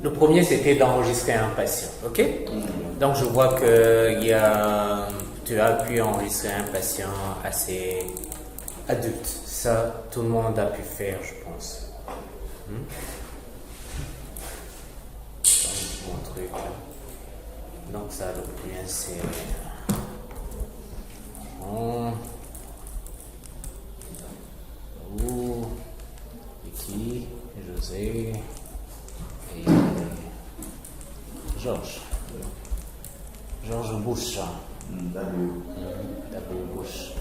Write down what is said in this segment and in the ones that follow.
Le premier, c'était d'enregistrer un patient, ok? Donc, je vois que tu as pu enregistrer un patient assez adulte. Ça, tout le monde a pu faire, je pense. Mon truc. Donc, ça, le premier, c'est... Vicky, José et Georges. Georges Bush. W. Bush.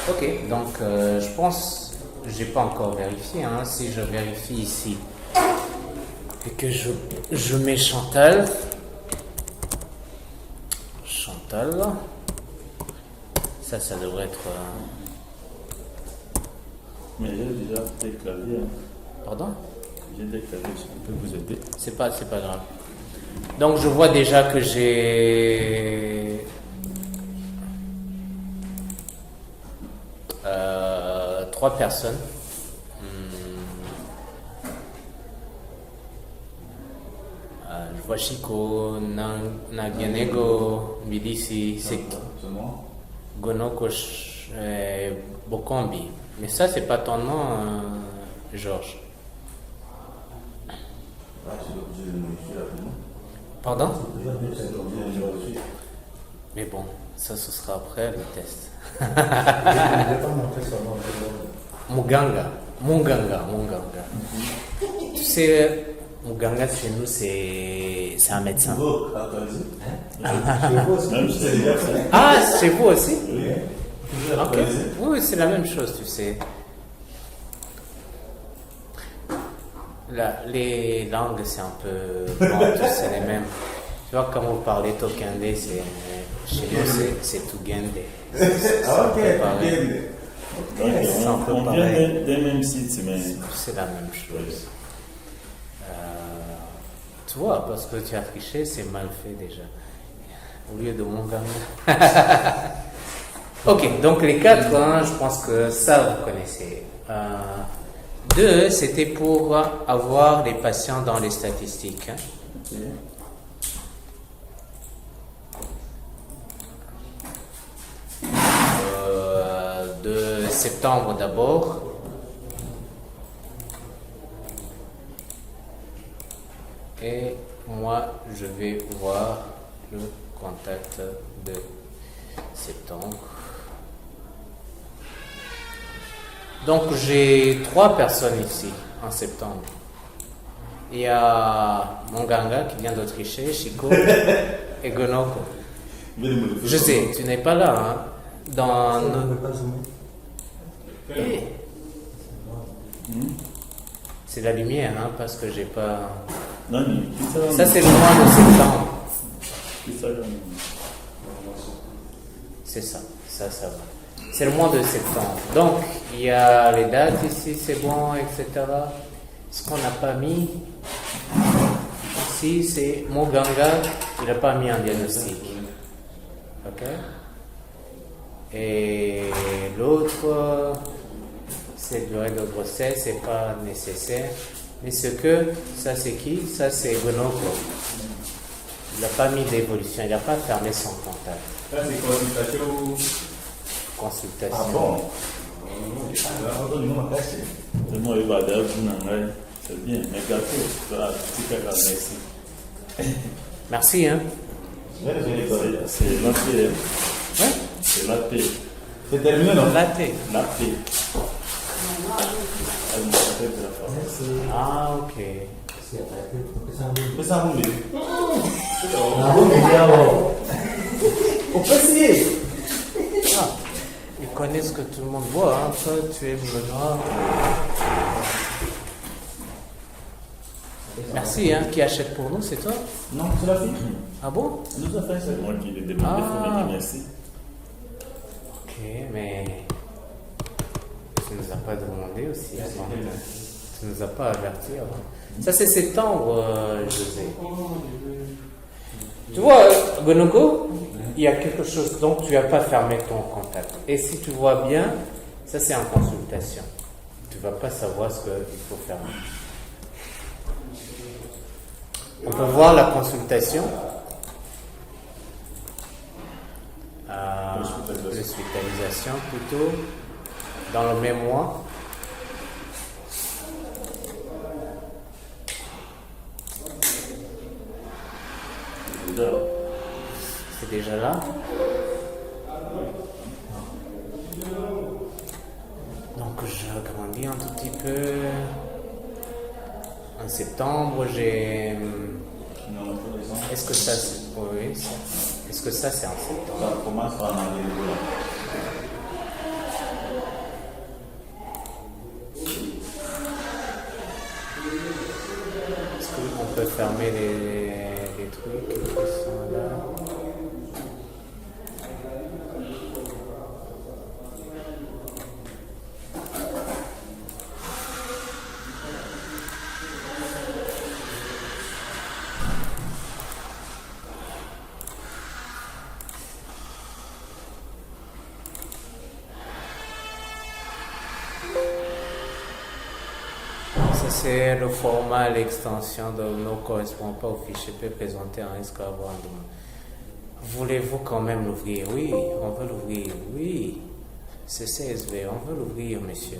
Ok, donc je pense, j'ai pas encore vérifié, hein, si je vérifie ici et que je mets Chantal, ça devrait être... Mais j'ai déjà des claviers. Pardon? J'ai des claviers, je peux vous aider. C'est pas grave. Donc je vois déjà que j'ai 3 personnes. Je vois Chico, Nagenego, Midisi, Gonoko, Bokombi. Mais ça, c'est pas ton nom, Georges. Pardon? Mais bon, ça ce sera après le test. Muganga. Tu sais, Muganga chez nous, c'est un médecin. Ah, chez vous aussi? Ok. Oui, c'est la même chose, tu sais. Les langues, c'est un peu... Bon, c'est les mêmes. Tu vois, quand vous parlez Tokende, chez nous, c'est Tugende. Ok, Tugende. On vient des mêmes sites, mais... C'est la même chose. Tu vois, parce que tu as triché, c'est mal fait déjà. Au lieu de mon gamin. Ok, donc les 4, hein, je pense que ça, vous connaissez. 2, c'était pour avoir les patients dans les statistiques. Hein. De septembre d'abord. Et moi, je vais voir le contact de septembre. Donc, j'ai 3 personnes ici, en septembre. Il y a Monganga qui vient d'Autriche, Chico et Gonoko. Je sais, tu n'es pas là, hein. Dans C'est la lumière, hein, parce que j'ai pas... Non, ça, c'est le mois de septembre. C'est ça, ça va. C'est le mois de septembre. Donc, il y a les dates ici, c'est bon, etc. Ce qu'on n'a pas mis ici, c'est Moganga, il n'a pas mis un diagnostic. Ok? Et l'autre, c'est durée de grossesse, c'est pas nécessaire. Mais ce que, ça c'est qui? Ça c'est Gonoko. Il n'a pas mis d'évolution, il n'a pas fermé son contact. Ça c'est consultation. Consultation. Ah bon? C'est bien, mais gâteau, merci. Merci, hein? C'est la paix. Ouais? C'est la paix. C'est terminé, non? La paix. La paix. Ah, ok. On peut essayer. Ah, ils connaissent que tout le monde voit, hein. Toi, tu es bleu noir. Merci, hein. Qui achète pour nous, c'est toi? Non, c'est la fille. Ah bon? Nous avons fait, c'est moi qui l'ai demandé, il faut me dire merci. Ok, mais tu nous as pas demandé aussi avant. Tu nous as pas averti avant. Ça c'est septembre, José. Tu vois, Gonoko, il y a quelque chose, donc tu n'as pas fermé ton contact. Et si tu vois bien, ça c'est en consultation. Tu ne vas pas savoir ce qu'il faut faire. On peut voir la consultation. L'hospitalisation plutôt. Dans le même mois. C'est déjà là. Donc je agrandis un tout petit peu. En septembre, j'ai. Est-ce que ça c'est. Oui, est-ce que ça c'est en septembre? Ça commence par en avril. Est-ce qu'on peut fermer les trucs qui sont là? C'est le format, l'extension de ne correspond pas au fichier P présenté en esclavage. Voulez-vous quand même l'ouvrir? Oui, on veut l'ouvrir. Oui, c'est CSV, on veut l'ouvrir, monsieur.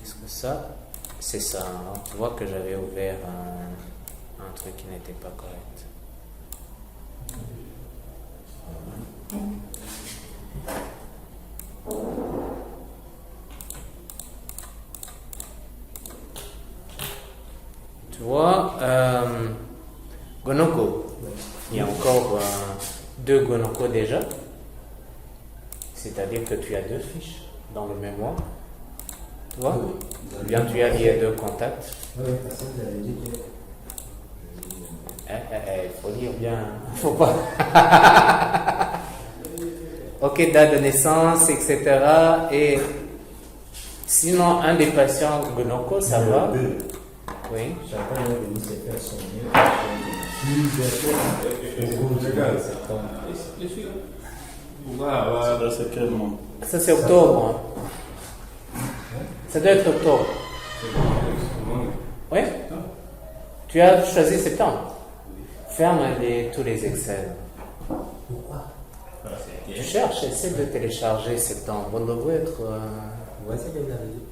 Est-ce que ça, c'est ça, hein? Tu vois que j'avais ouvert un truc qui n'était pas correct. Tu vois, Gonoko, il y a encore 2 Gonoko déjà. C'est-à-dire que tu as 2 fiches dans le mémoire. Tu vois? Bien, tu as lié 2 contacts. Oui, parce que vous avez dit que. Il faut lire bien. Faut pas. Ok, date de naissance, etc. Et sinon, un des patients Gonoko, ça va? Oui. Chacun est venu se faire son mieux. C'est quel mois? Ça, c'est octobre. Hein. Ça doit être octobre. Oui? Tu as choisi septembre. Ferme tous les Excel. Pourquoi? Tu cherches, essaie de télécharger septembre. On devrait être. Voici ce que vous avez dit.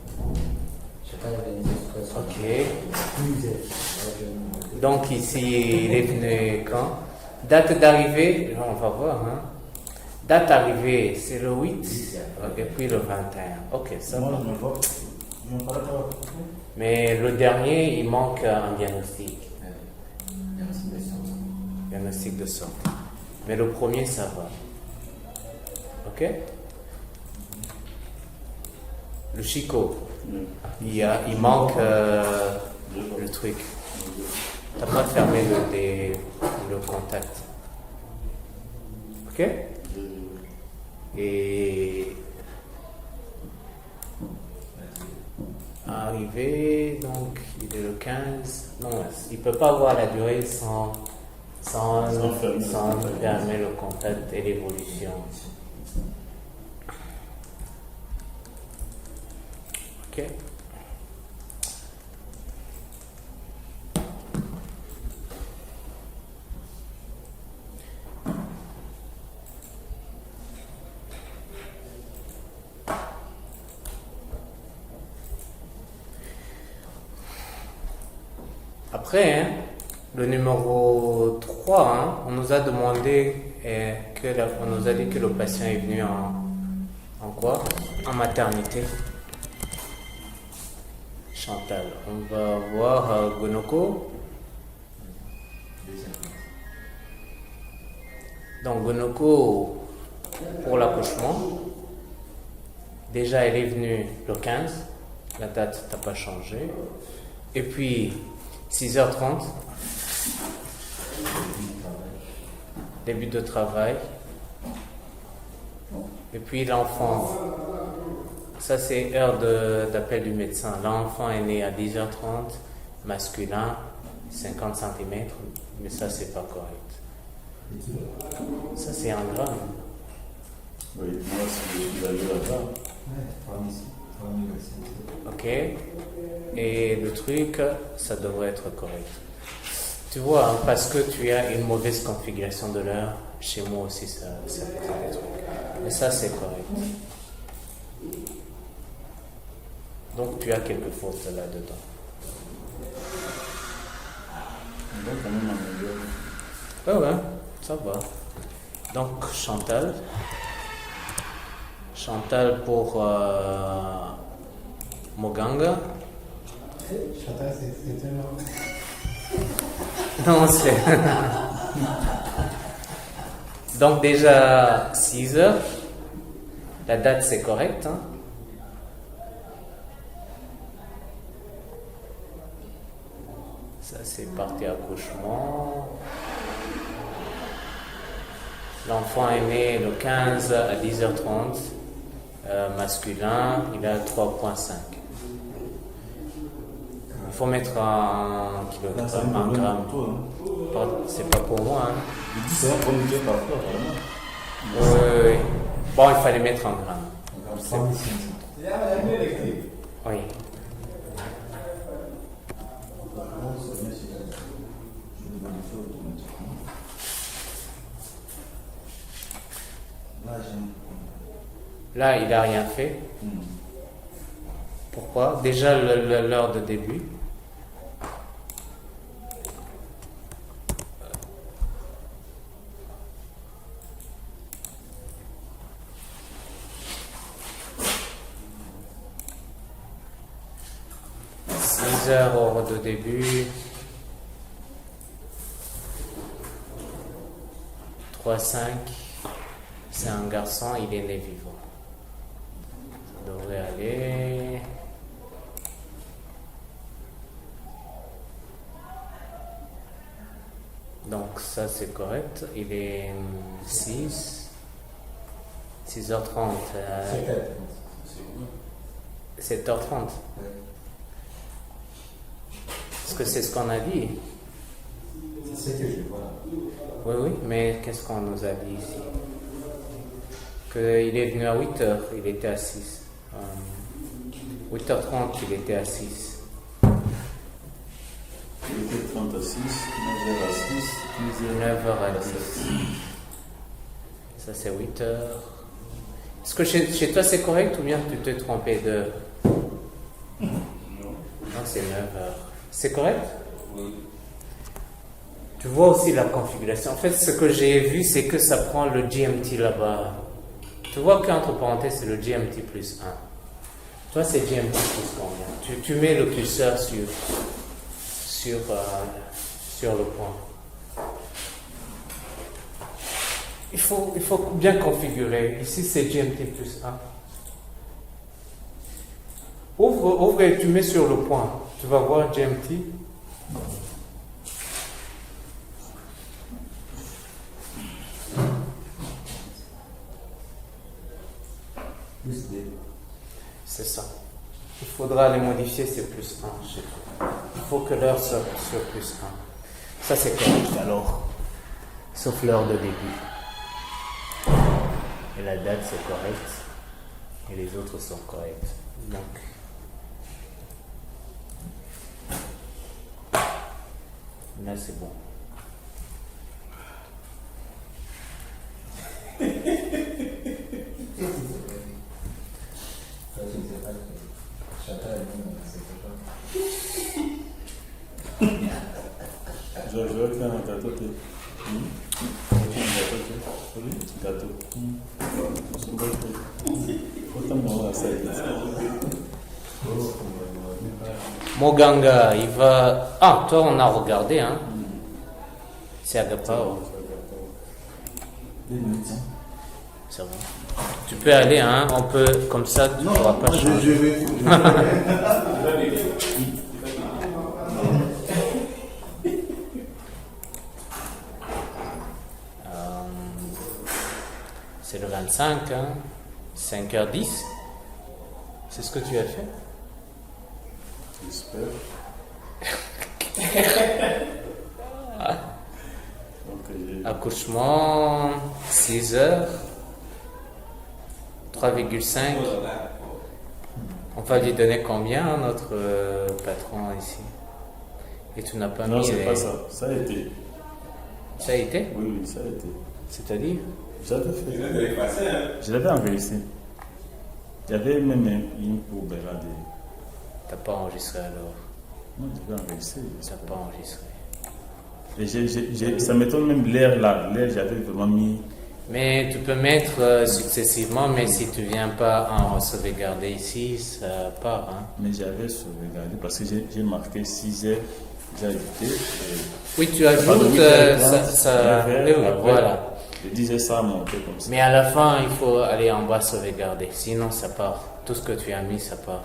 Chacun est venu se faire son Ok. Donc ici, il est venu quand? Date d'arrivée, on va voir. Hein? Date d'arrivée, c'est le 8 et puis le 21. Ok, ça va. Mais le dernier, il manque un diagnostic. Diagnostic de sortie. Mais le premier, ça va. Ok? Le Chico, il manque le truc. Tu n'as pas fermé le contact. Ok? Et arrivé, donc il est le 15. Non, il ne peut pas avoir la durée sans fermer le contact et l'évolution. Ok. Après, hein, le numéro 3, hein, on nous a demandé, on nous a dit que le patient est venu en quoi? En maternité. Chantal, on va voir Gonoko. Donc Gonoko, pour l'accouchement, déjà elle est venue le 15, la date n'a pas changé. Et puis 6h30, début de travail. Et puis l'enfant, ça c'est heure d'appel du médecin. L'enfant est né à 10h30, masculin, 50 cm, mais ça c'est pas correct. Ça c'est un gramme. Oui, moi si je suis allé là-bas. Ok. Et le truc, ça devrait être correct. Tu vois, hein, parce que tu as une mauvaise configuration de l'heure, chez moi aussi ça fait des trucs. Mais ça c'est correct. Donc tu as quelques fautes là-dedans. On va quand même améliorer. Ouais, ça va. Donc Chantal. Chantal pour Moganga. Chantal, c'est un nom. Non, c'est. Donc déjà 6 heures. La date c'est correct. Hein? Ça c'est partie accouchement. L'enfant est né le 15 à 10h30. Masculin, il a 3,5. Il faut mettre un kilogramme, un gramme. C'est pas pour moi. Hein. Il dit c'est un communiqué parfois, vraiment. Oui. Bon, il fallait mettre un gramme. Oui. Là, il n'a rien fait. Pourquoi? Déjà l'heure de début. Heures heure de début. 3,5. C'est un garçon, il est né vivant. Ça devrait aller. Donc ça c'est correct. Il est 6h30. 7h30. Est-ce que c'est ce qu'on a dit? C'est ce que je vois. Oui, mais qu'est-ce qu'on nous a dit ici? Qu'il est venu à 8h, il était à 6. 8h30, il était à 6. Il était 30 à 6, 9h à 6, 9h à 10. Ça c'est 8h. Est-ce que chez toi c'est correct ou bien tu t'es trompé d'heure? Non, c'est 9h. C'est correct? Oui. Tu vois aussi la configuration. En fait, ce que j'ai vu, c'est que ça prend le GMT là-bas. Tu vois qu'entre parenthèses, c'est le GMT plus 1. Toi, c'est GMT plus combien? Tu mets le curseur sur le point. Il faut bien configurer. Ici, c'est GMT plus 1. Ouvre et tu mets sur le point. Tu vas voir GMT. Plus D. C'est ça. Il faudra les modifier, c'est plus 1 chez toi. Il faut que l'heure soit sur plus 1. Ça, c'est correct alors. Sauf l'heure de début. Et la date, c'est correct. Et les autres sont corrects. Donc. Là, c'est bon. Je vais faire un gâteau. Gâteau. Moganga, il va. Ah, toi, on a regardé, hein. C'est Agapao. C'est bon. Tu peux aller, hein. On peut, comme ça, tu ne pourras pas changer. Je vais. C'est le 25, hein. 5h10. C'est ce que tu as fait? J'espère. Accouchement, 6h, 3,5. On va lui donner combien, notre patron ici? Et tu n'as pas Non, mis c'est les... pas ça. Ça a été. Ça a été? Oui, oui, ça a été. C'est-à-dire? J'avais fait. Je l'avais enregistré. Il y avait même une pour Bella de. T'as pas enregistré alors? Non, je l'avais enregistré. T'as pas enregistré. Et ça m'étonne même l'air là. L'air, j'avais vraiment mis. Mais tu peux mettre successivement, mais si tu viens pas en sauvegarder ici, ça part. Hein. Mais j'avais sauvegardé parce que j'ai marqué 6 heures. J'ai ajouté. Oui, tu ajoutes ça. Oui, voilà. Je disais ça a monté comme ça. Mais à la fin, il faut aller en bas sauvegarder. Sinon, ça part. Tout ce que tu as mis, ça part.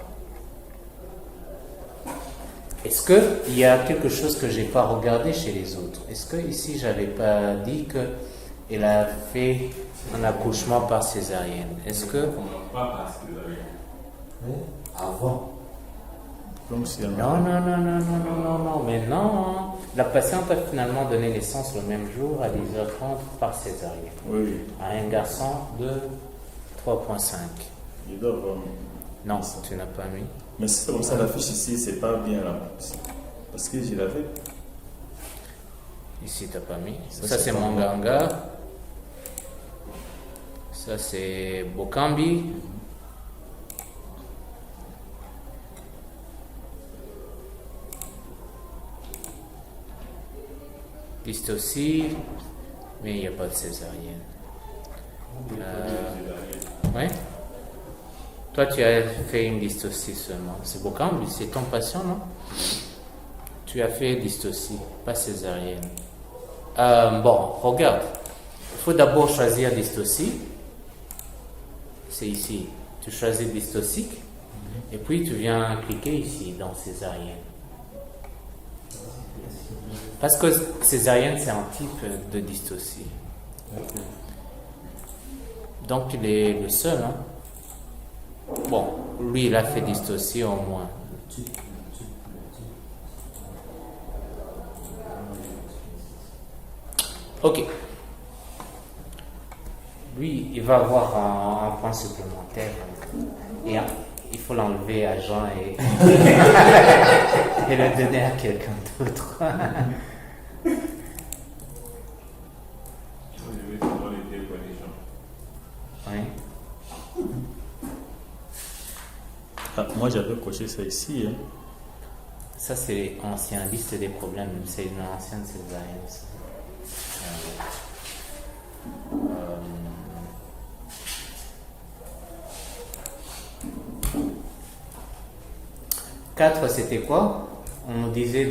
Est-ce qu'il y a quelque chose que j'ai pas regardé chez les autres? Est-ce que ici, j'avais pas dit qu'elle a fait un accouchement par césarienne? Est-ce que... Oui, avant. Comme si Non, mais non. La patiente a finalement donné naissance le même jour à 10h30 par césarienne. Oui. À un garçon de 3,5. Il doit avoir. Non, tu n'as pas mis. Mais si c'est comme ça, la fiche ici, c'est pas bien là. Parce que je l'avais. Ici, tu n'as pas mis. Ça, Ça, c'est c'est pas Monganga. Ça, c'est Bokambi. Liste aussi, mais il n'y a pas de césarienne. Oui. Toi, tu as fait une liste aussi seulement. C'est Bokambi, c'est ton patient, non? Tu as fait liste aussi, pas césarienne. Bon, regarde. Il faut d'abord choisir liste aussi. C'est ici. Tu choisis dystocique. Et puis, tu viens cliquer ici, dans césarienne. Parce que césarienne, c'est un type de dystocie. Donc, il est le seul. Hein? Bon, lui, il a fait dystocie au moins. Ok. Lui, il va avoir un point supplémentaire. Et il faut l'enlever à Jean et le donner à quelqu'un d'autre. Oui. Ah, moi, j'avais coché ça ici. Hein. Ça, c'est ancien liste des problèmes. C'est une ancienne césarienne. Quatre, c'était quoi? On nous disait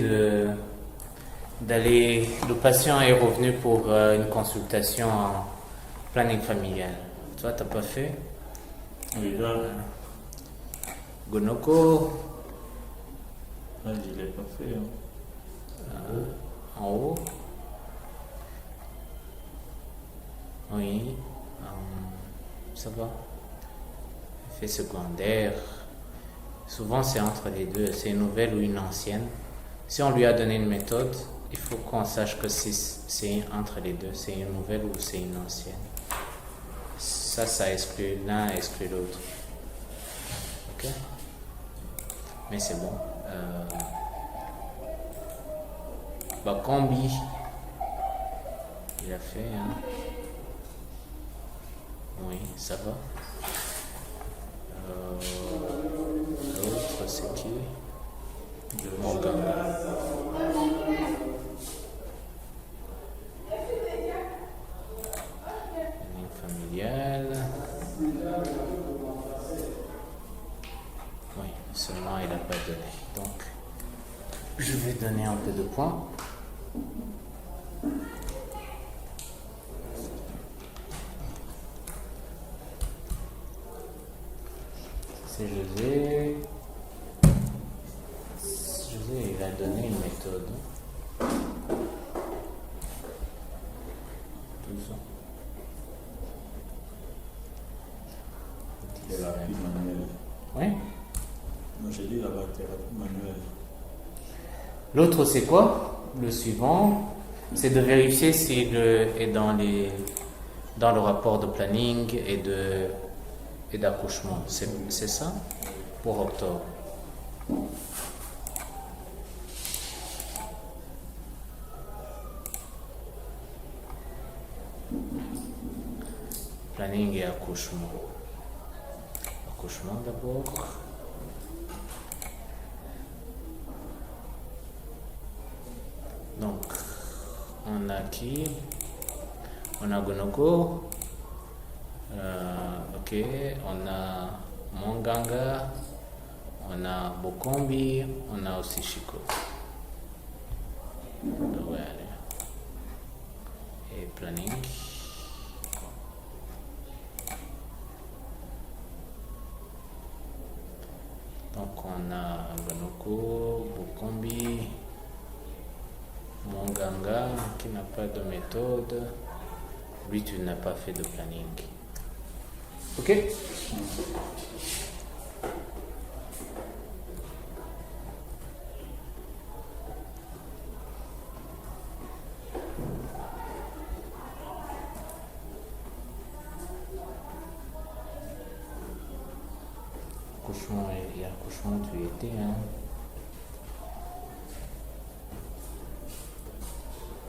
d'aller. Le patient est revenu pour une consultation en planning familial. Toi, t'as pas fait? Oui, là. Gonoko. Là, je ne l'ai pas fait. Hein. En haut. Oui. Ça va. Effet secondaire. Souvent, c'est entre les deux. C'est une nouvelle ou une ancienne. Si on lui a donné une méthode, il faut qu'on sache que c'est entre les deux. C'est une nouvelle ou c'est une ancienne. Ça exclut l'un, exclut l'autre. Ok? Mais c'est bon. Combi. Il a fait, hein? Oui, ça va. L'autre, c'est qui? Monganga. Ligne familiale. Oui, seulement il n'a pas donné. Donc, je vais donner un peu de points. C'est José. José, il a donné une méthode. 12 ans. Thérapie manuelle. Oui. Moi, j'ai dit là-bas thérapie manuelle. L'autre, c'est quoi? Le suivant, c'est de vérifier s'il est dans le rapport de planning et d'accouchement. C'est ça? Pour octobre. accouchement. Accouchement d'abord. Donc, on a qui? On a Gonoko. Ok, on a Monganga. On a Bokombi. On a aussi Chico. Ouais. Et planning. Donc on a Gonoko, Bokombi, Monganga qui n'a pas de méthode. Lui, tu n'as pas fait de planning. Ok? Accouchement, et accouchement, tu étais, hein?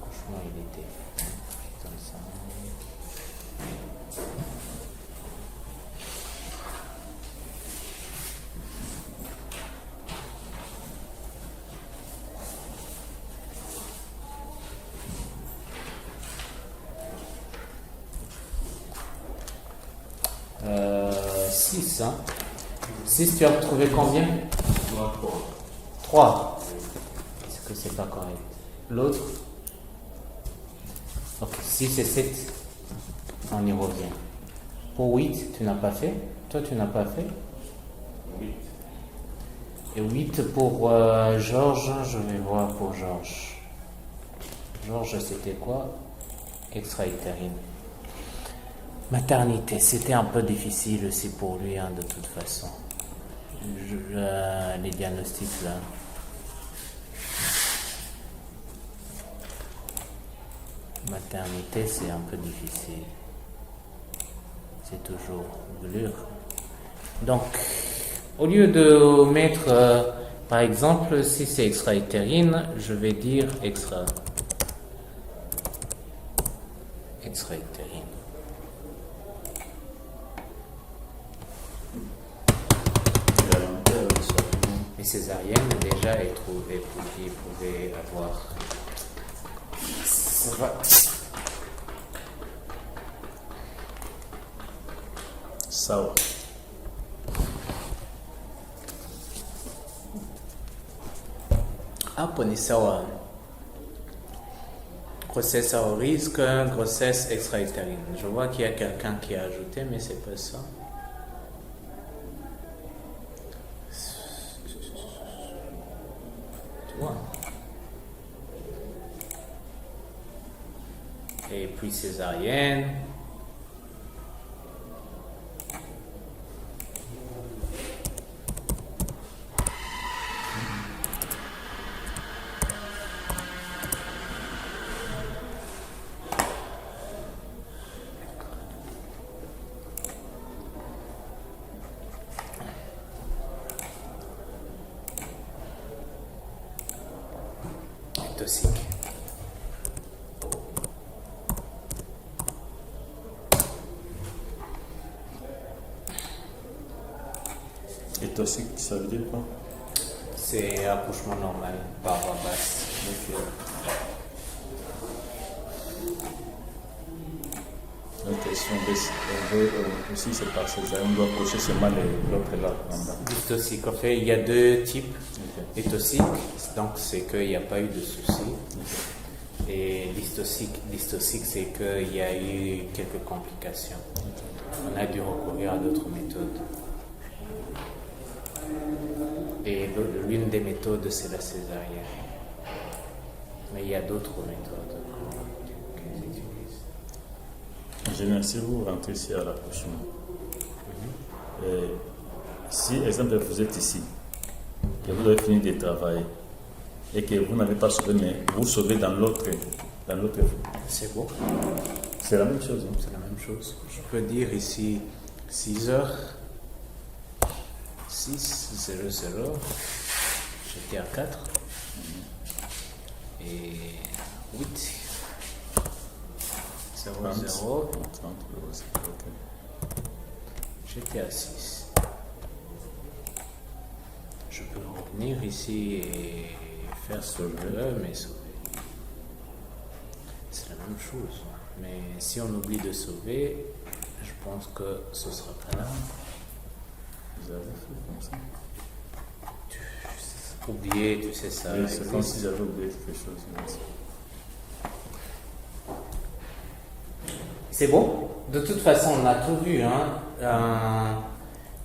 Accouchement, il était. Comme ça. Six, hein? 6, tu as trouvé combien? 3. Est-ce que c'est pas correct? L'autre? Ok, 6 et 7. On y revient. Pour 8, tu n'as pas fait? Toi, tu n'as pas fait? 8. Et 8 pour Georges, je vais voir pour Georges. Georges, c'était quoi? Extra-utérine. Maternité, c'était un peu difficile aussi pour lui, hein, de toute façon. Les diagnostics là. Maternité, c'est un peu difficile. C'est toujours blur. Donc, au lieu de mettre, par exemple, si c'est extra-utérine, je vais dire extra-utérine. Les césariennes, déjà, elles pouvaient avoir. Ça va. Sawa. Hapo ni sawa. Grossesse à haut risque, grossesse extra-utérine. Je vois qu'il y a quelqu'un qui a ajouté, mais c'est pas ça. Et puis césarienne. Toxique. Et toxique, ça veut dire quoi? C'est accouchement normal par voie basse. Donc, si on veut aussi c'est par césarienne, on doit accoucher seulement l'autre là en bas. Dystoxique, en fait, il y a deux types. Okay. Dystoxique, donc c'est qu'il n'y a pas eu de soucis. Okay. Et dystoxique, c'est qu'il y a eu quelques complications. Okay. On a dû recourir à d'autres méthodes. Et l'une des méthodes, c'est la césarienne. Mais il y a d'autres méthodes qu'ils utilisent. En général, si vous rentrez ici à l'accouchement, si, exemple, vous êtes ici, que vous avez fini de travailler, et que vous n'avez pas sauvé, mais vous sauvez dans l'autre. C'est beau. C'est la même chose. Hein? C'est la même chose. Je peux dire ici 6 heures. 6, 0, 0. J'étais à 4. Et 8. 0, 0. 30, okay. J'étais à 6. Je peux revenir ici et faire ce jeu, mais sauver. C'est la même chose. Mais si on oublie de sauver, je pense que ce sera pas là. Vous avez fait comme ça. Oublier, tu sais ça. Oui, c'est comme existe. si j'avais oublié quelque chose. C'est bon? De toute façon, on a tout vu. Hein.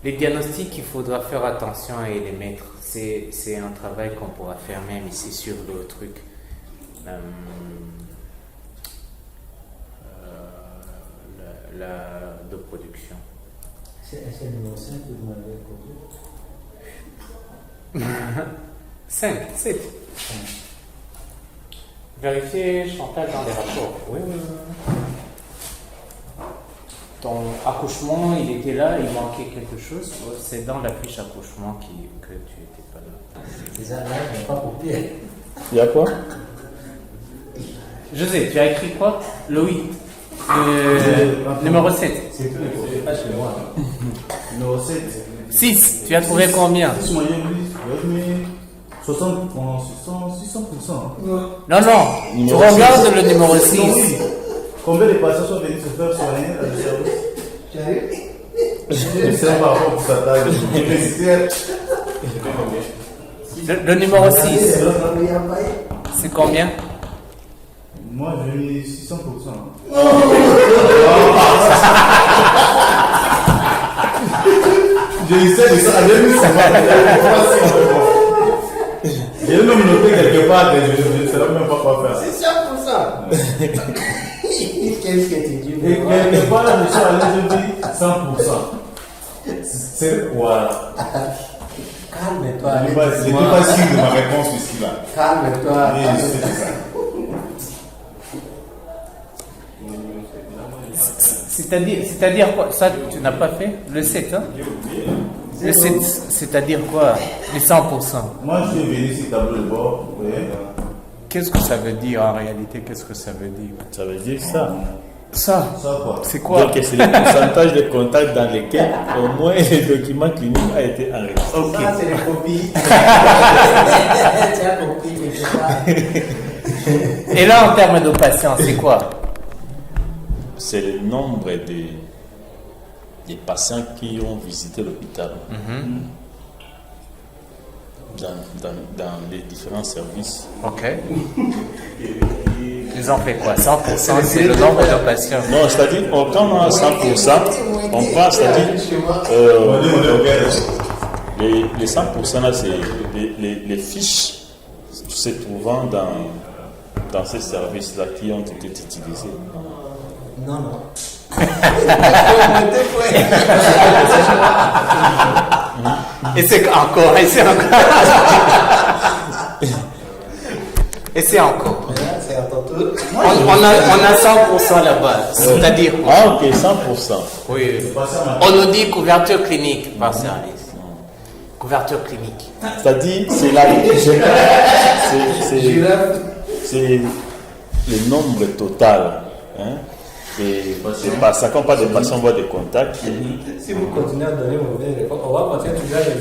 Les diagnostics, il faudra faire attention à les mettre. C'est un travail qu'on pourra faire même ici sur le truc. De production. C'est le numéro 5 que vous m'avez copié. 5, 7. Vérifiez Chantal dans les rapports. Oui. Ton accouchement, il était là, il manquait quelque chose. C'est dans la fiche accouchement que tu n'étais pas là. C'est ça, là, je n'ai pas copié. Il y a quoi? José, tu as écrit quoi? Le 8. Numéro 7. C'est pas chez moi. Numéro 7. 6. Tu as trouvé combien? 6 moyens, oui. 60%. 600%. Non. Tu regardes le numéro 6. Oui. Combien de patients sont venus se faire soigner à le service? J'arrive. Je sais par rapport pour sa taille. Le numéro 6. C'est combien? Moi, j'ai mis 600%. J'ai essayé de ça. J'ai mis 50%. J'ai même noté quelque part, mais je ne sais même pas quoi faire. C'est 100%. Qu'est-ce que tu dis? Et quelque part, là, je suis allé, je dis 100%. C'est quoi? Calme-toi. Je n'étais pas sûr de ma réponse ici, là. Calme-toi. Mais je sais que ça. C'est-à-dire quoi? Ça, tu n'as pas fait? Le 7, hein? Le 7, c'est-à-dire quoi? Les 100%. Moi, je suis venu ici, tableau de bord. Vous voyez? Qu'est-ce que ça veut dire en réalité? Qu'est-ce que ça veut dire? Ça veut dire ça. Ça, Ça, quoi? c'est quoi? Donc, c'est le pourcentage de contacts dans lesquels au moins le document clinique a été enregistré. Ok. Ça, c'est les copies. Tu as compris quelque part. Et là, en termes de patients, c'est quoi? C'est le nombre des patients qui ont visité l'hôpital dans les différents services. Ok. Ils ont fait quoi? 100%, c'est le nombre de patients. Non, c'est-à-dire, quand on a 100%, on prend, c'est-à-dire, les 100% là, c'est les fiches se trouvant dans ces services-là qui ont été utilisés. Non. Et c'est encore. C'est à ton tour. On a 100% là-bas. C'est-à-dire quoi? Ah, ok, 100%. Oui. On nous dit couverture clinique par service. Couverture clinique. C'est-à-dire, c'est le nombre total. Hein, ça compte pas des patients voient des contacts. Si vous continuez à donner mauvais réponse, on va continuer toujours à les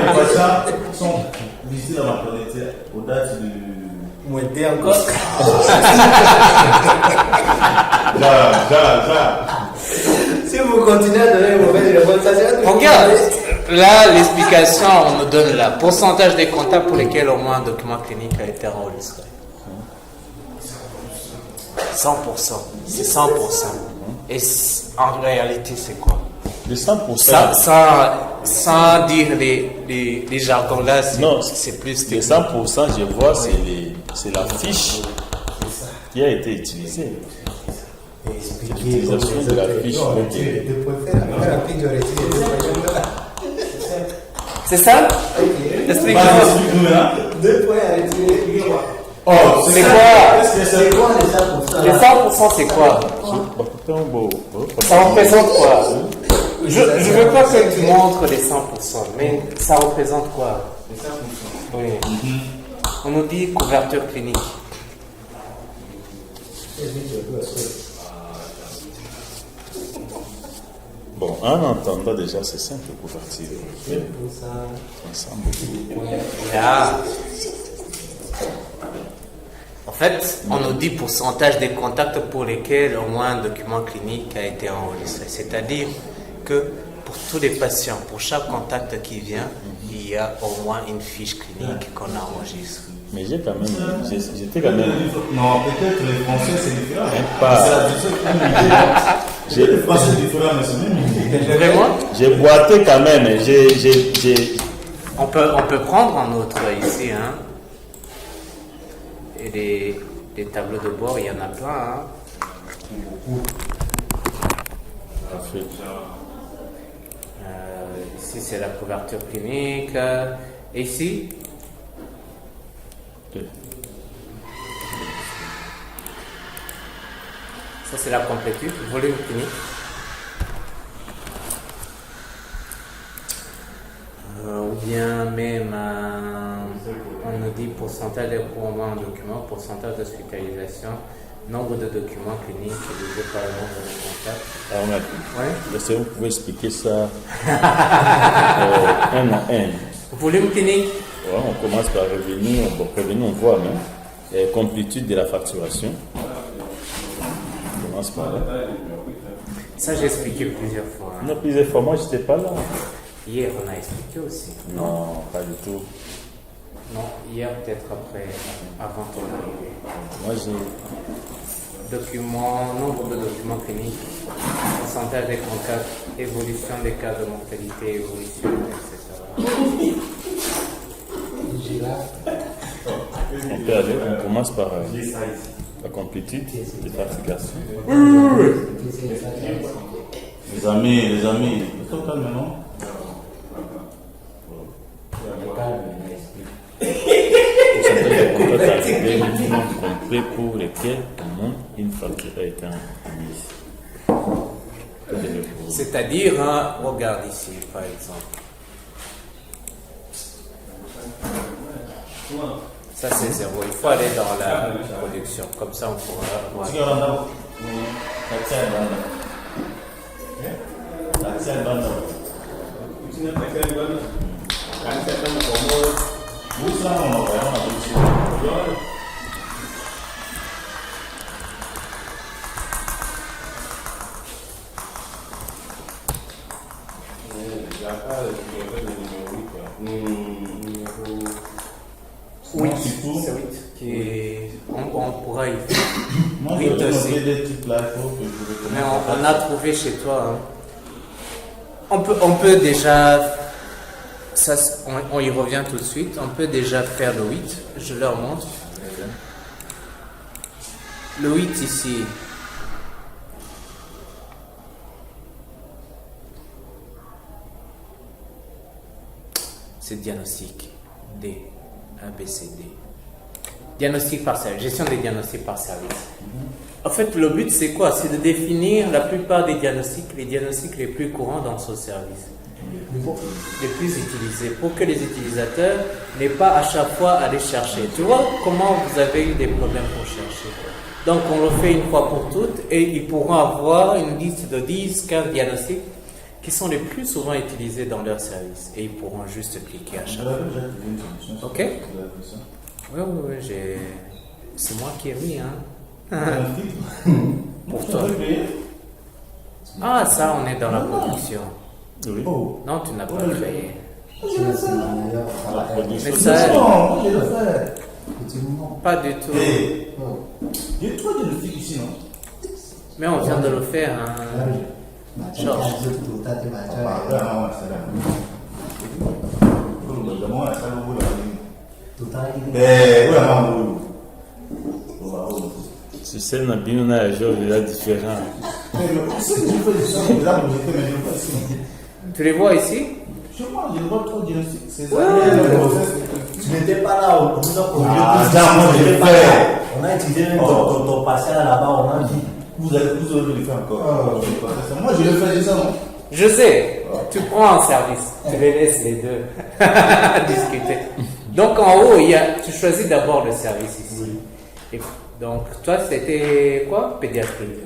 Les patients sont visités dans ma planète aux dates du. Mouetter encore. Si vous continuez à donner mauvais réponse, ça sera toujours. Regarde, là, l'explication, on nous donne là. Pourcentage des contacts pour lesquels au moins un document clinique a été enregistré. 100%. C'est 100%. Et en réalité, c'est quoi? Les 100%. Sans dire les jargons là, c'est plus Les 100%, je vois, c'est la fiche qui a été utilisée. L'utilisation de la fiche. C'est ça? Explique-moi. 2 points à retirer. Oh, C'est quoi? C'est quoi les 100%? Les 100% c'est quoi? Ça représente quoi? Je veux pas que tu montres les 100%, mais ça représente quoi? Les 100%. Oui. On nous dit couverture clinique. Bon, en entendant déjà, c'est simple pour partir. Mais ensemble. Là, en fait, on nous dit pourcentage des contacts pour lesquels au moins un document clinique a été enregistré. C'est-à-dire que pour tous les patients, pour chaque contact qui vient, il y a au moins une fiche clinique qu'on enregistre. Mais j'étais quand même. Non, peut-être les Français c'est différent. Pas. Les Français c'est différent, mais c'est même idée. Vraiment? J'ai boité quand même. On peut prendre un autre ici, hein. Et les tableaux de bord, il y en a plein, hein. Ici, c'est la couverture clinique. Et ici, ça, c'est la complétude, volume clinique. Ou bien même, on nous dit pourcentage de couronnement en document, pourcentage d'hospitalisation, nombre de documents cliniques divisé par le nombre de contacts. Alors, Ouais. est-ce que vous pouvez expliquer ça un à un? Volume clinique. Ouais, on commence par revenir, on voit même. Complétude de la facturation. On commence par là. Ça, j'ai expliqué plusieurs fois. Hein. Non, plusieurs fois, moi, je n'étais pas là. Hier, on a expliqué aussi. Non, pas du tout. Non, hier, peut-être après, avant ton arrivée. Moi, j'ai. Documents, nombre de documents cliniques, pourcentage des contacts, évolution des cas de mortalité, évolution, etc. On peut aller, on commence par la complétude de facturation. Les amis, ils sont calmes, non? Pourcentage de contacts arrivés, documents complets pour lesquels au moins une facture a été émise. C'est-à-dire, hein, regarde ici, par exemple. Ça, c'est zéro. Il faut aller dans la production. Comme ça, on pourra voir. Oui, c'est 8. On pourra y faire. Moi, Oui, je aussi. vais des trucs là, il faut que je Mais on a trouvé chez toi. Hein. On peut déjà. Ça, on y revient tout de suite. On peut déjà faire le 8. Je leur montre. Le 8 ici. C'est diagnostic. D. A, B, C, D. Diagnostic par service. Gestion des diagnostics par service. En fait, le but, c'est quoi? C'est de définir la plupart des diagnostics, les diagnostics les plus courants dans ce service. Les plus utilisés, pour que les utilisateurs n'aient pas à chaque fois à aller chercher. Tu vois comment vous avez eu des problèmes pour chercher. Donc, on le fait une fois pour toutes et ils pourront avoir une liste de 10, 15 diagnostics qui sont les plus souvent utilisés dans leur service. Et ils pourront juste cliquer à chaque fois. Ok? Oui, c'est moi qui ai mis, hein. Pour toi. Ah, ça, on est dans la production. Oui. Non, tu n'as pas créé. La production. Mais ça, Non, je vais le faire. pas du tout. Il y a trop de filles ici, non? Mais on vient de le faire, hein. Georges. Tu sais, Nabino n'a un jour déjà différent. Tu les vois ici? Je le vois trop dire. Tu n'étais pas là, on nous a conduit. On a utilisé ton patient là-bas, on a dit. Vous allez le faire encore. Moi, je le fais déjà, non? Je sais, tu prends un service, tu les laisses les deux discuter. Donc en haut, tu choisis d'abord le service ici. Et donc toi, c'était quoi? Pédiatrie.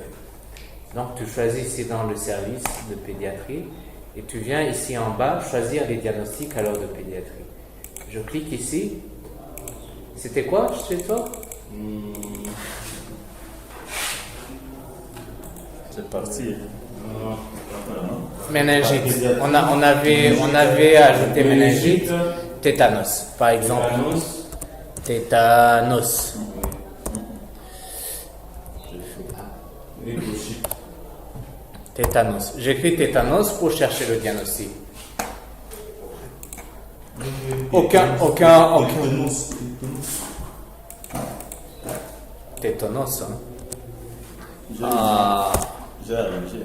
Donc tu choisis ici dans le service de pédiatrie et tu viens ici en bas choisir les diagnostics alors de pédiatrie. Je clique ici. C'était quoi chez toi? C'est parti. Méningite. On avait ajouté méningite, tétanos, par exemple. Tétanos. Tétanos. J'écris tétanos pour chercher le diagnostic. Aucun. Tétanos. Hein. Ah. J'ai arrangé.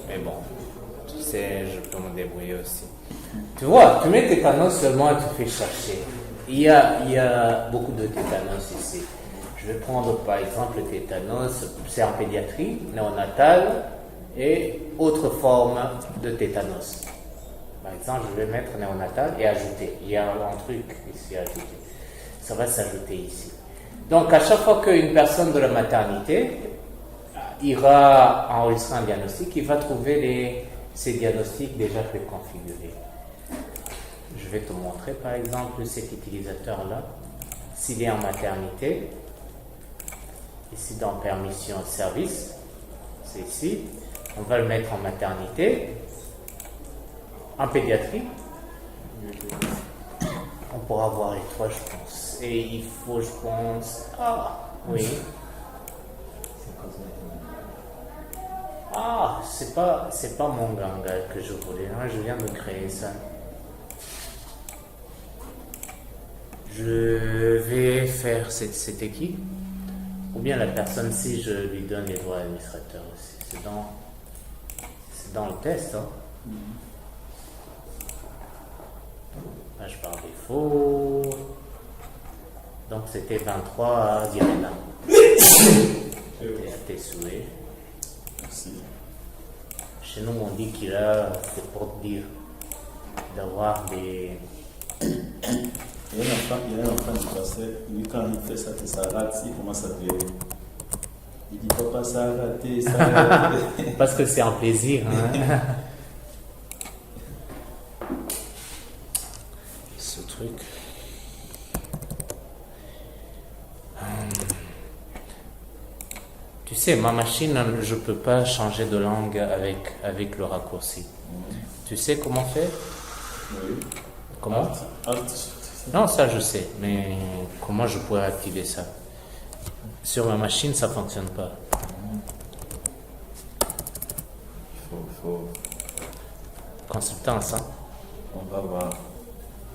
Mais bon, tu sais, je peux me débrouiller aussi. Tu vois, tu mets tétanos seulement et tu fais chercher. Il y a beaucoup de tétanos ici. Je vais prendre par exemple le tétanos, c'est en pédiatrie, néonatale et autre forme de tétanos. Par exemple, je vais mettre néonatal et ajouter. Il y a un truc ici à ajouter. Ça va s'ajouter ici. Donc, à chaque fois qu'une personne de la maternité ira enregistrer un diagnostic, il va trouver ces diagnostics déjà préconfigurés. Je vais te montrer par exemple cet utilisateur-là. S'il est en maternité, ici dans permission service, c'est ici, on va le mettre en maternité, en pédiatrie. On pourra voir les trois, je pense. Et il faut, je pense, oui. Ah, c'est pas mon ganga que je voulais. Hein, je viens de créer ça. Je vais faire cette équipe. Ou bien la personne, si je lui donne les droits administrateurs aussi. C'est dans le test. Hein. Page par défaut. Donc c'était 23 à Direna. À tes souhaits. Merci. Chez nous, on dit qu'il a, c'est pour dire, d'avoir des. Il y a un enfant du passé, lui quand il fait ça, ça rate, il commence à pleurer. Il dit papa, ça a raté, ça a raté. Parce que c'est un plaisir. Hein? Ce truc. Tu sais, ma machine, je ne peux pas changer de langue avec le raccourci. Tu sais comment faire? Oui. Comment? Non, ça je sais, mais comment je pourrais activer ça? Sur ma machine, ça ne fonctionne pas. Il faut. Consultance, hein? On va voir.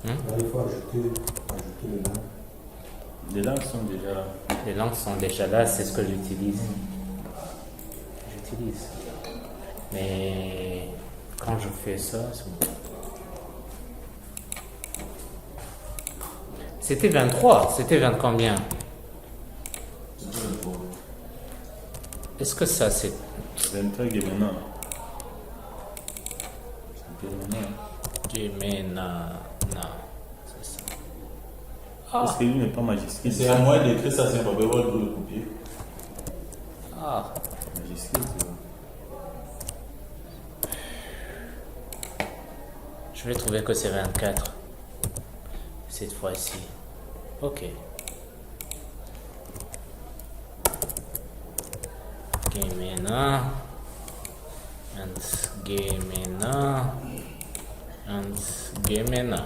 Là, il faut ajouter les langues. Les langues sont déjà là. Les langues sont déjà là, c'est ce que j'utilise. Mais quand je fais ça, c'était 23, c'était 20 combien? Est-ce que ça c'est 23 Gemena. Gemena, c'est ça. Parce que lui n'est pas majuscule. C'est un moyen d'écrire ça, c'est un papier pour le copier. Ah. Majuscule, tu vois. Je vais trouver que c'est 24 cette fois-ci. Ok. Gemena and Gemena and Gemena.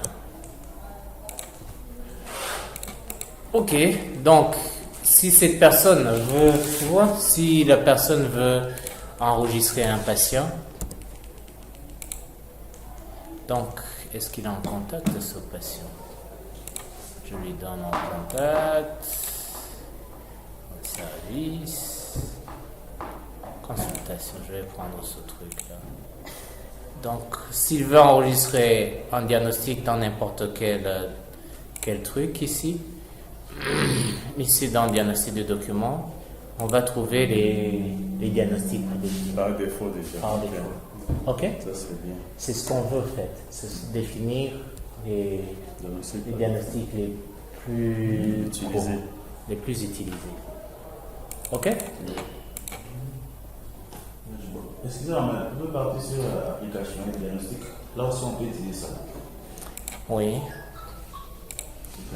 Ok, donc si cette personne veut, tu vois, si la personne veut enregistrer un patient, donc est-ce qu'il est en contact de ce patient? Je lui donne en contact, service, consultation, je vais prendre ce truc-là. Donc, s'il veut enregistrer un diagnostic dans n'importe quel truc ici dans le diagnostic de document, on va trouver les diagnostics par défaut déjà. Par défaut. Ok? Ça c'est bien. C'est ce qu'on veut en fait, c'est définir les diagnostics les plus utilisés. Les plus utilisés. Ok? Excusez-moi, mais vous pouvez partir sur l'application et diagnostic. Là aussi, on peut utiliser ça. Oui.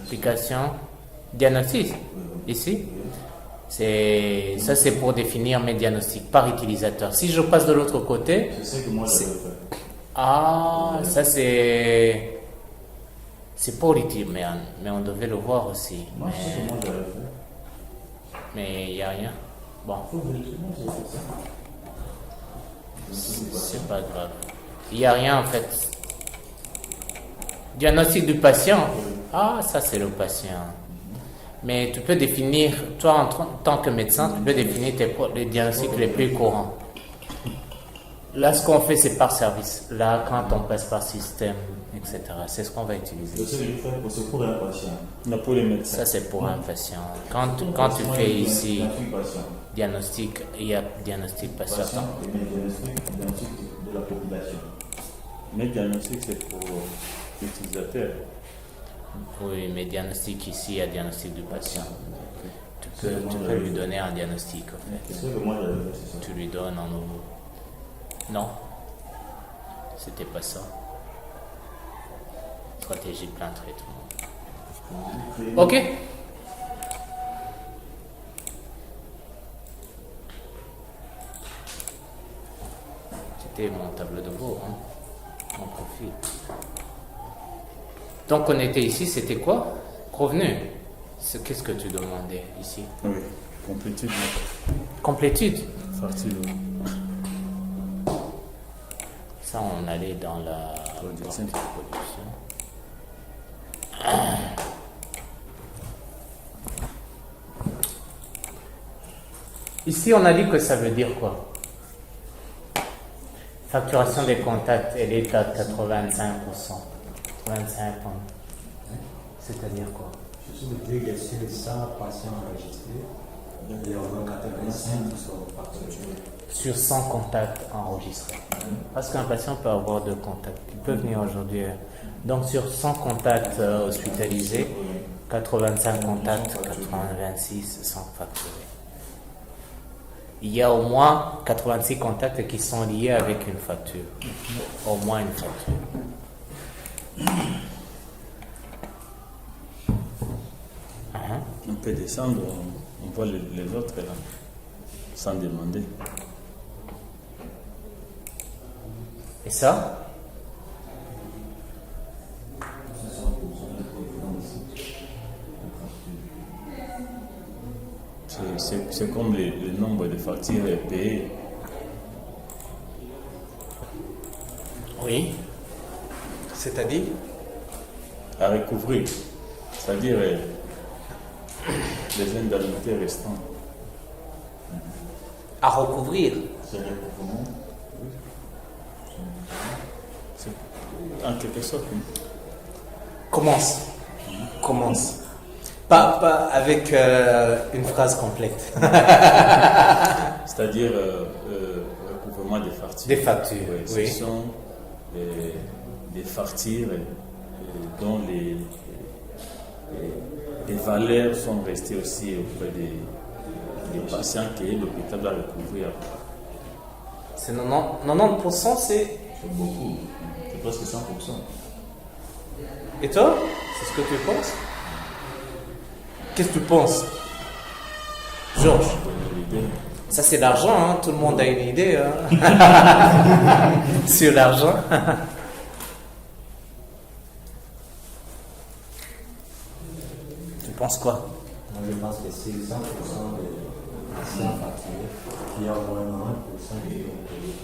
Application. Diagnostic. Ici. Ça, c'est pour définir mes diagnostics par utilisateur. Si je passe de l'autre côté. Je sais que moi, j'avais fait. Ah, ça c'est. C'est pour l'utile, mais on devait le voir aussi. Moi, je sais que moi, j'avais fait. Mais il n'y a rien. Bon. Faut vérifier, moi, j'ai fait ça. C'est pas grave. Il n'y a rien en fait. Diagnostic du patient. Ah, ça c'est le patient. Mais tu peux définir, toi en tant que médecin, tu peux définir les diagnostics les plus courants. Là, ce qu'on fait, c'est par service. Là, quand on passe par système, etc., c'est ce qu'on va utiliser. Je sais que je fais, c'est pour un patient. Non, pour les médecins. Ça, c'est pour un patient. Quand tu fais ici diagnostic, il y a diagnostic patient. Patient et diagnostic de la population. Mais diagnostic, c'est pour l'utilisateur. Oui, mais diagnostic ici, il y a diagnostic du patient. Tu peux lui donner un diagnostic, en fait. C'est ce que moi j'avais fait, c'est ça. Tu lui donnes un nouveau. Non, c'était pas ça. Stratégie plein traitement. Ok. C'était mon tableau de bord, hein. Mon profil. Donc on était ici, c'était quoi? Revenu. Qu'est-ce que tu demandais ici? Oui, complétude. Complétude. Facture. Ça, on allait dans la Production. production. Ici, on a dit que ça veut dire quoi? Facturation des contacts, elle est à 85%. 25 ans. C'est-à-dire quoi? Je suis obligé de laisser les 100 patients enregistrés. Et on a 85 qui sont facturés. Sur 100 contacts enregistrés. Parce qu'un patient peut avoir 2 contacts. Il peut venir aujourd'hui. Donc sur 100 contacts hospitalisés, 85 contacts, 86 sont facturés. Il y a au moins 86 contacts qui sont liés avec une facture. Au moins une facture. On peut descendre, on voit les autres là, sans demander. Et ça? C'est comme le nombre de factures payées. Oui. C'est-à-dire? À recouvrir, c'est-à-dire les indemnités restantes. À recouvrir. C'est recouvrement. C'est en quelque sorte. Commence. Commence. Pas avec une phrase complète. C'est-à dire recouvrement des factures. Des factures, Oui, oui. ce sont des factures dont les valeurs sont restées aussi auprès des patients que l'hôpital doit recouvrir. C'est 90%, c'est... C'est beaucoup. C'est presque 100%. Et toi? C'est ce que tu penses? Qu'est-ce que tu penses? Georges, ça c'est l'argent, hein? Tout le monde a une idée hein? Sur l'argent. Tu penses quoi? Moi, je pense que c'est 100% des patients facturés qui ont au moins 90% qui ont payé.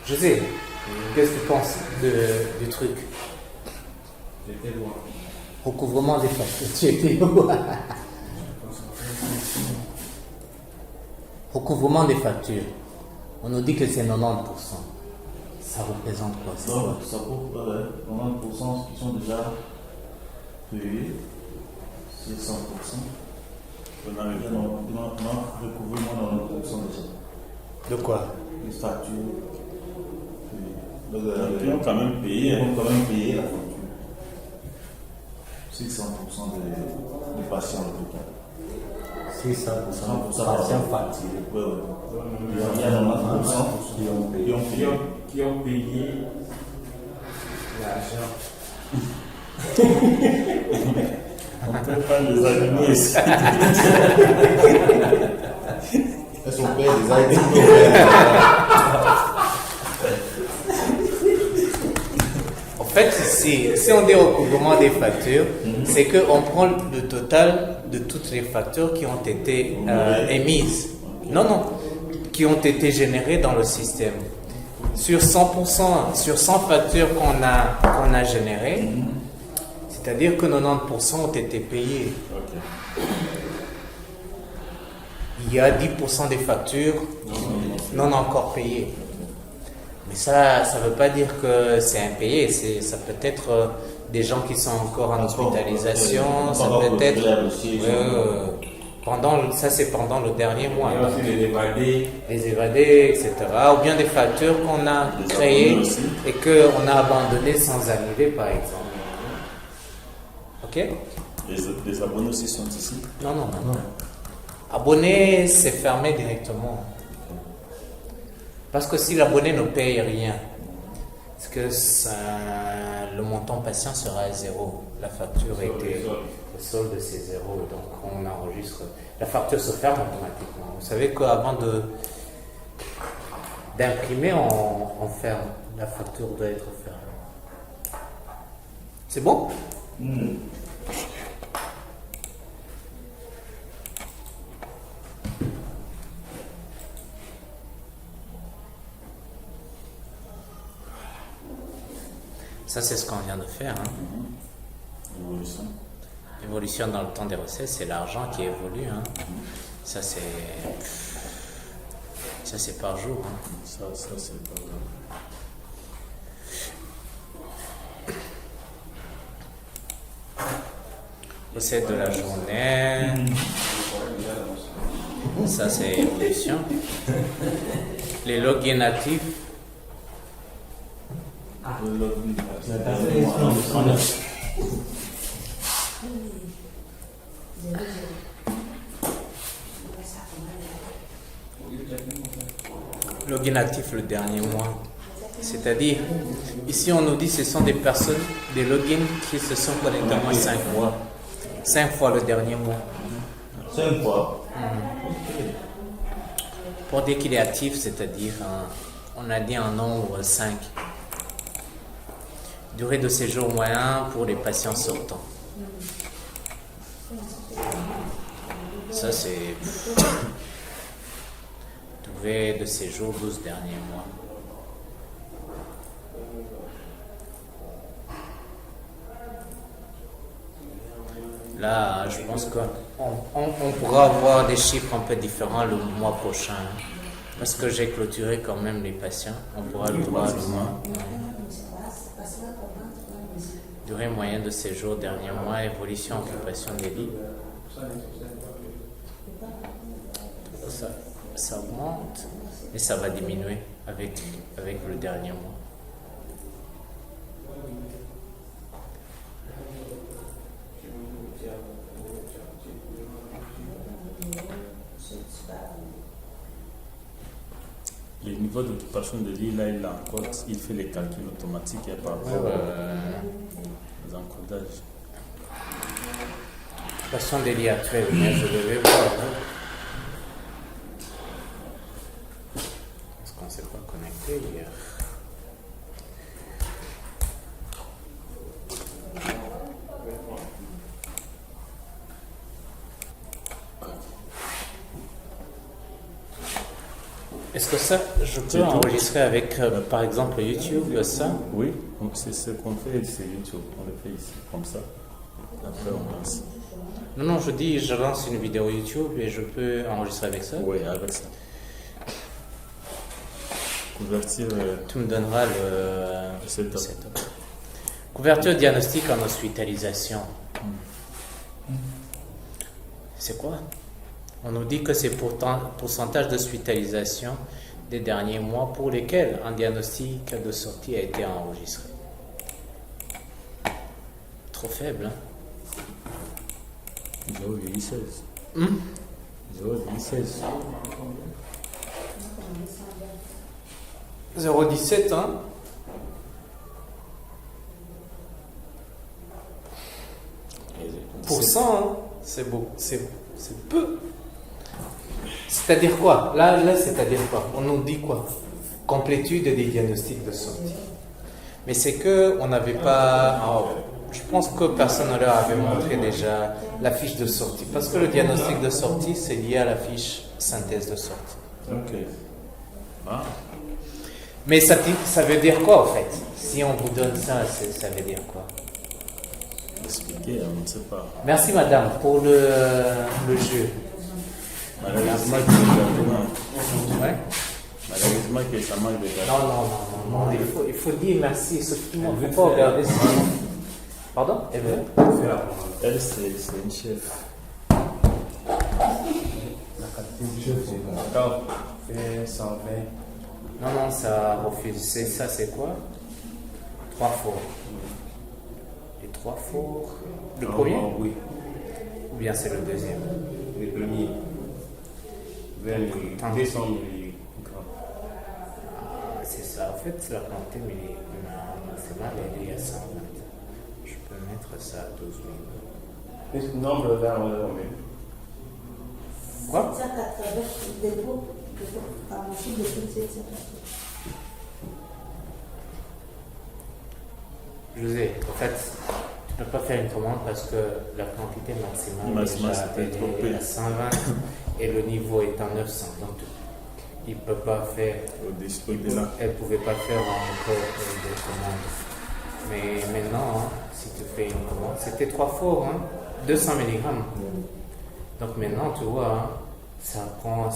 José, qu'est-ce que tu penses du truc? J'étais loin. Recouvrement des factures. Tu étais où? Recouvrement des factures. On nous dit que c'est 90%. Ça représente quoi? C'est quoi? Donc, ça couvre 90% qui sont déjà payés. C'est 100%. On a Il y a un recouvrement dans 90% déjà. De quoi? Les factures. Donc, Ils ont quand même payé. ils ont quand même payé la facture. C'est 100% des patients à l'hôpital. C'est 100% patient facturé. Ouais, ouais. Il y a normalement 100% Qui ont payé. Qui ont payé l'argent. On peut pas les animaux ici. Elles sont payées des animaux. En fait, si on dit recouvrement des factures, c'est qu'on prend le total de toutes les factures qui ont été émises. Non, qui ont été générées dans le système. Sur 100%, sur 100 factures qu'on a générées, c'est-à-dire que 90% ont été payés. Ok. Il y a 10% des factures non encore payées. Mais ça ne veut pas dire que c'est impayé. Ça peut être des gens qui sont encore en hospitalisation. Ça peut être ça c'est pendant le dernier mois. Il y a aussi Les évadés, etc. Ou bien des factures qu'on a Des créées abonnés aussi. et qu'on a abandonnées sans annuler, par exemple. Ok? Les abonnés aussi sont ici. Non. Abonné, c'est fermé directement. Parce que si l'abonné ne paye rien, parce que le montant patient sera à zéro. La facture était le solde, c'est zéro, donc on enregistre. La facture se ferme automatiquement. Vous savez qu'avant d'imprimer, on ferme. La facture doit être fermée. C'est bon? Ça, c'est ce qu'on vient de faire. Évolution. Évolution dans le temps des recettes, c'est l'argent qui évolue. Ça, c'est par jour. Ça c'est pas grave. Recette de la journée. Ça, c'est évolution. Les logins natifs. Le login. Login actif le dernier mois. C'est-à-dire, ici on nous dit que ce sont des personnes, des logins qui se sont connectés au moins 5 fois. 5 fois le dernier mois. 5 fois. Pour dire qu'il est actif, c'est-à-dire, on a dit un nombre 5. Durée de séjour moyen pour les patients sortants. Ça, c'est durée de séjour 12 derniers mois. Là, je pense qu'on pourra avoir des chiffres un peu différents le mois prochain. Parce que j'ai clôturé quand même les patients. On pourra le voir le mois. Durée moyenne de séjour dernier mois, évolution, occupation des lits. Ça augmente et ça va diminuer avec le dernier mois. Le niveau d'occupation de l'île, là, il fait les calculs automatiques par rapport aux encodages. Occupation des lits actuels, mais je devais voir. Est-ce qu'on ne s'est pas connecté hier? Est-ce que ça, je peux enregistrer avec, par exemple, YouTube, ça? Oui, donc c'est ce qu'on fait, c'est YouTube. On le fait ici, comme ça. Après, on lance. Non, je dis, je lance une vidéo YouTube et je peux enregistrer avec ça? Oui, avec ça. Convertir Tu me donneras le setup. setup. Couverture diagnostique en hospitalisation. C'est quoi? On nous dit que c'est pourcentage d'hospitalisation des derniers mois pour lesquels un diagnostic de sortie a été enregistré. Trop faible, hein? 0,16. 0,16. 0,17, hein. Pour cent, hein. C'est beau, c'est peu. C'est-à-dire quoi? Là, c'est-à-dire quoi? On nous dit quoi? Complétude des diagnostics de sortie. Mais c'est que on n'avait pas. Alors, je pense que personne ne leur avait montré déjà la fiche de sortie. Parce que le diagnostic de sortie, c'est lié à la fiche synthèse de sortie. Ok. Ah. Mais ça veut dire quoi, en fait? Si on vous donne ça, ça veut dire quoi? Expliquer, on ne sait pas. Merci, madame, pour le jeu. Malheureusement, Ouais. malheureusement que ça manque de gâteau. Non, il faut dire merci. Il ne faut pas regarder ça. Pardon? Elle veut? Elle, c'est une chef. La qualité du chef, c'est d'accord. Fait 120. Non, ça refuse. Ça, c'est quoi? 3 fours. Les 3 fours. Le premier? Oui. Ou bien c'est le deuxième? Le premier. 200 mg. C'est ça. En fait, la quantité maximale, elle est à 120. Je peux mettre ça à 12 000. Le nombre de verres, on a combien? Quoi? Ça, qu'à travers des groupes, pharmacie de tout, c'est ça. José, en fait, tu ne peux pas faire une commande parce que la quantité maximale C'était trop peu. est à 120 et le niveau est à 900. Donc, il ne peut pas faire. Au-delà. Elle ne pouvait pas faire encore des commandes. Mais maintenant, hein, si tu fais une commande, c'était 3 fours, hein, 200 mg. Donc maintenant, tu vois, hein,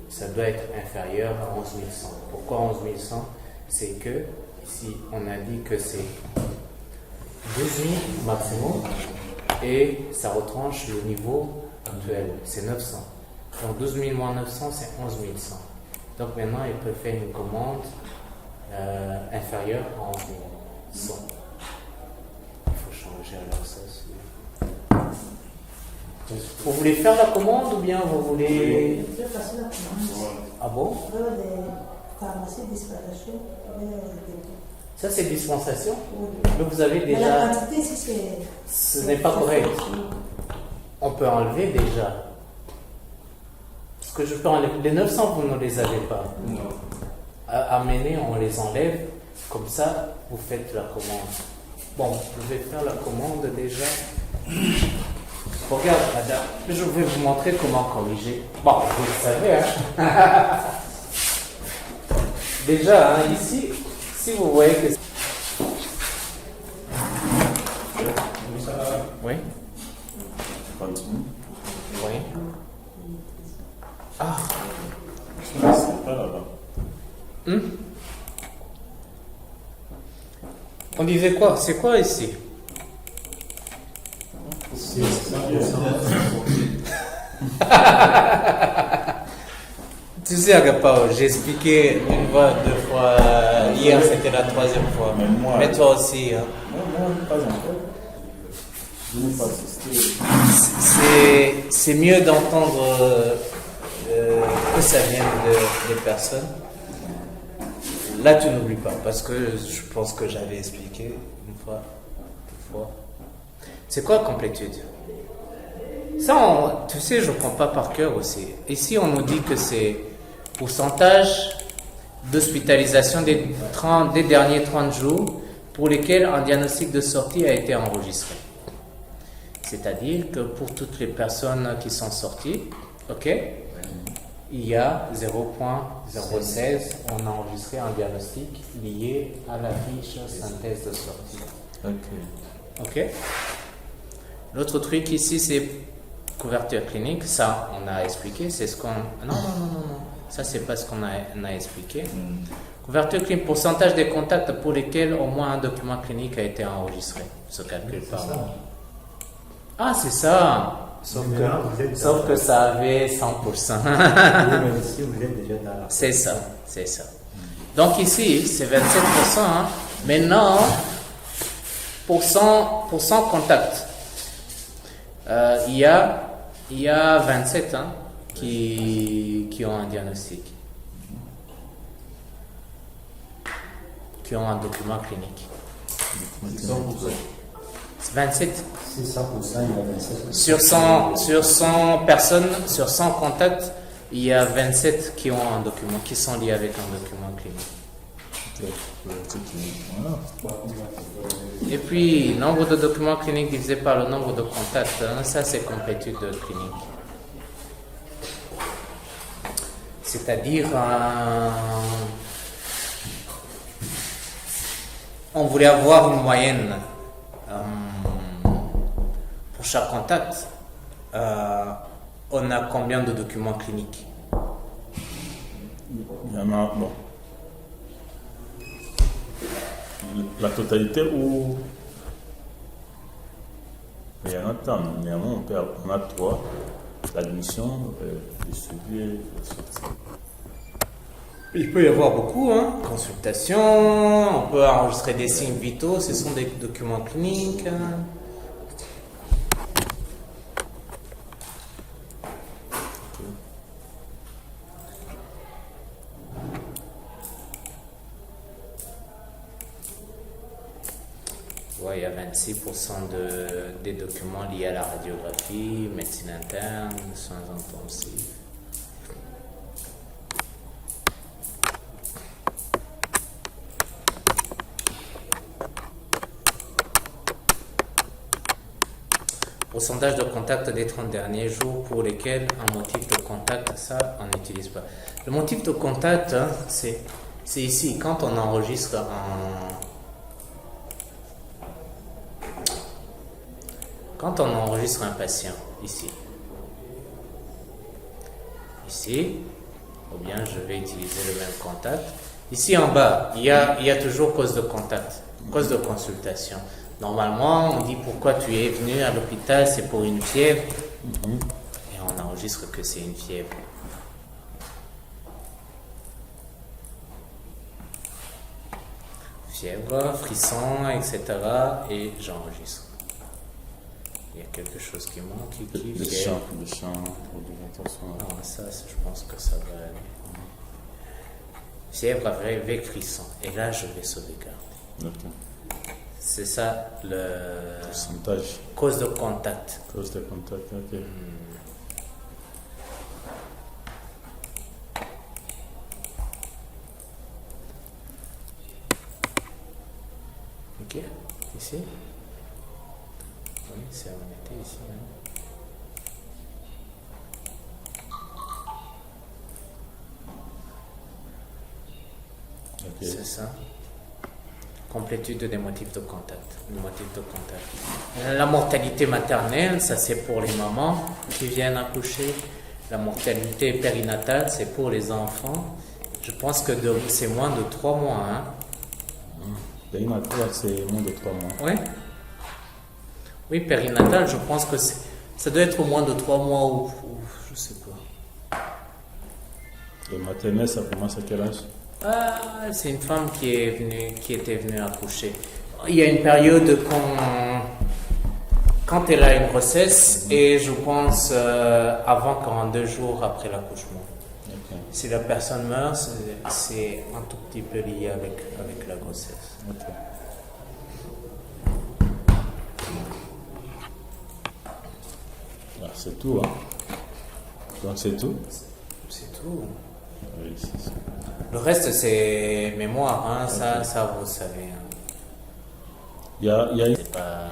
ça doit être inférieur à 11 100. Pourquoi 11 100? C'est que ici, on a dit que c'est 12 000 maximum et ça retranche le niveau actuel, c'est 900. Donc 12 000 moins 900, c'est 11 100. Donc maintenant, il peut faire une commande inférieure à 11 100. Il faut changer alors ça. Vous voulez faire la commande ou bien vous voulez... C'est facile à commande. Ah bon? Des pharmacies d'exploitation. Ça c'est dispensation? Oui. Mais vous avez Mais déjà... la quantité, si c'est. Ce n'est pas correct. On peut enlever déjà. Parce que je peux enlever. Les 900, vous ne les avez pas. Non. Amenez, on les enlève. Comme ça, vous faites la commande. Bon, je vais faire la commande déjà. Regarde, madame, je vais vous montrer comment corriger. Bon, vous le savez, hein. Déjà, hein, ici, si vous voyez que... Oui, Continue. oui. Ah, C'est pas là-bas. on disait quoi? C'est quoi ici? Tu sais, Agapao, j'ai expliqué une fois, 2 fois. Hier, c'était la 3e fois. Mais moi- Mais toi aussi. Hein. Non, pas encore. Je n'ai pas assisté. C'est mieux d'entendre que ça vienne des personnes. Là, tu n'oublies pas, parce que je pense que j'avais expliqué une fois, 2 fois. C'est quoi complétude? Ça, tu sais, je ne prends pas par cœur aussi. Ici, on nous dit que c'est pourcentage d'hospitalisation des derniers 30 jours pour lesquels un diagnostic de sortie a été enregistré. C'est-à-dire que pour toutes les personnes qui sont sorties, ok, il y a 0,016, on a enregistré un diagnostic lié à la fiche synthèse de sortie. Ok. L'autre truc ici, c'est couverture clinique. Ça, on a expliqué. C'est ce qu'on. Non. Ça, c'est pas ce qu'on a expliqué. Couverture clinique, pourcentage des contacts pour lesquels au moins un document clinique a été enregistré. Ce calcul par Ah, c'est ça. Sauf que ça avait 100%. Oui, mais ici, vous êtes déjà dans la... C'est ça. Donc ici, c'est 27%. Hein. Maintenant, pour 100 contacts, il y a 27. Hein. qui ont un diagnostic, qui ont un document clinique. 27. C'est 100%, il y a 27%. Sur 100 personnes, sur 100 contacts, il y a 27 qui ont un document, qui sont liés avec un document clinique. Voilà. Et puis, nombre de documents cliniques divisé par le nombre de contacts, hein, ça c'est complétude clinique. C'est-à-dire, on voulait avoir une moyenne pour chaque contact. On a combien de documents cliniques? Il y en a, bon. La totalité ou. Il y en a tant, néanmoins on a 3. L'admission, le suivi et la sortie. Il peut y avoir beaucoup, hein. Consultation, on peut enregistrer des signes vitaux, ce sont des documents cliniques. Ouais, il y a 26% des documents liés à la radiographie, médecine interne, soins intensifs. Pourcentage de contact des 30 derniers jours pour lesquels un motif de contact, ça, on n'utilise pas. Le motif de contact, hein, c'est ici, quand on enregistre un patient, ici, ou bien je vais utiliser le même contact. Ici en bas, il y a toujours cause de contact, cause de consultation. Normalement, on dit pourquoi tu es venu à l'hôpital, c'est pour une fièvre. Et on enregistre que c'est une fièvre. Fièvre, frisson, etc. Et j'enregistre. Il y a quelque chose qui manque. Le champ, pour l'alimentation. Non, ça, je pense que ça va aller. Fièvre avec frisson. Et là, je vais sauvegarder. Ok. C'est ça le Pourcentage. cause de contact. Cause de contact, ok. Ok, ici. Oui, c'est on était ici. Hein. Ok. C'est ça. Complétude des motifs de contact. Le motif de contact. La mortalité maternelle, ça c'est pour les mamans qui viennent accoucher. La mortalité périnatale, c'est pour les enfants. Je pense que c'est moins de 3 mois. Hein. Périnatal, c'est moins de 3 mois. Oui. Oui, périnatal, je pense que ça doit être moins de 3 mois ou je sais pas. Et maternelle, ça commence à quel âge? C'est une femme qui était venue accoucher. Il y a une période quand elle a une grossesse et je pense avant 42 jours après l'accouchement. Ok. Si la personne meurt, c'est un tout petit peu lié avec la grossesse. Ok. Ah, c'est tout, hein. Donc c'est tout? C'est tout. Oui, c'est ça. Le reste, c'est mémoire, hein. Ça, vous savez. Hein. Il y a C'est pas...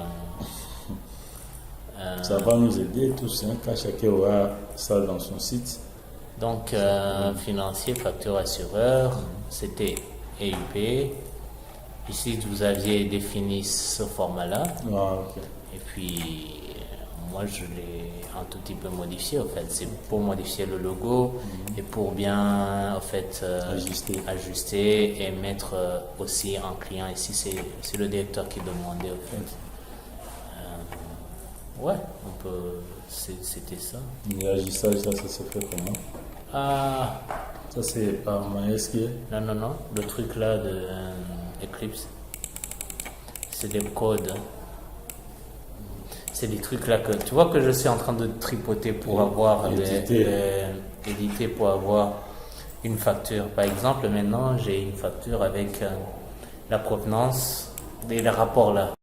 Ça va nous aider tous, hein, car chacun aura ça dans son site. Donc, financier, facture assureur, c'était EUP. Ici, vous aviez défini ce format-là. Ah, ok. Et puis, moi, je l'ai un tout petit peu modifié, en fait. C'est pour modifier le logo et pour bien, en fait, ajuster et mettre aussi un client. Ici, c'est le directeur qui demandait, en fait. Ouais, on peut... C'était ça. L'agissage, ça se fait comment? Ça, c'est par MySQL? Non. Le truc là de Eclipse, c'est des codes. C'est des trucs là que tu vois que je suis en train de tripoter pour avoir éditer pour avoir une facture. Par exemple, maintenant j'ai une facture avec la provenance et les rapports là.